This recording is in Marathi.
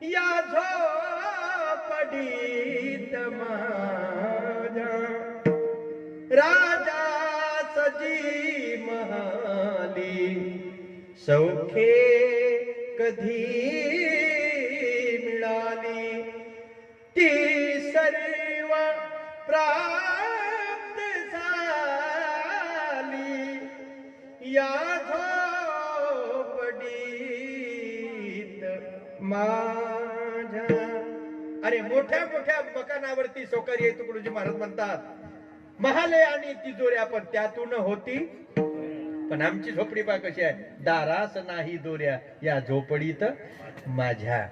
या झोपडीत माझ्या राजा सजी महाली सौखे कधी मिळाली ती सर्व प्राप्त झाली या झोपडीत माझ्या. अरे मोठ्या मोठ्या मकानावरती सोकारी तुकडोजी महाराज म्हणतात महाले आणि तिजोऱ्या पण त्यातून होती, पण आमची झोपडी पा कशी आहे, दारास नाही दोऱ्या या झोपडीत माझ्या.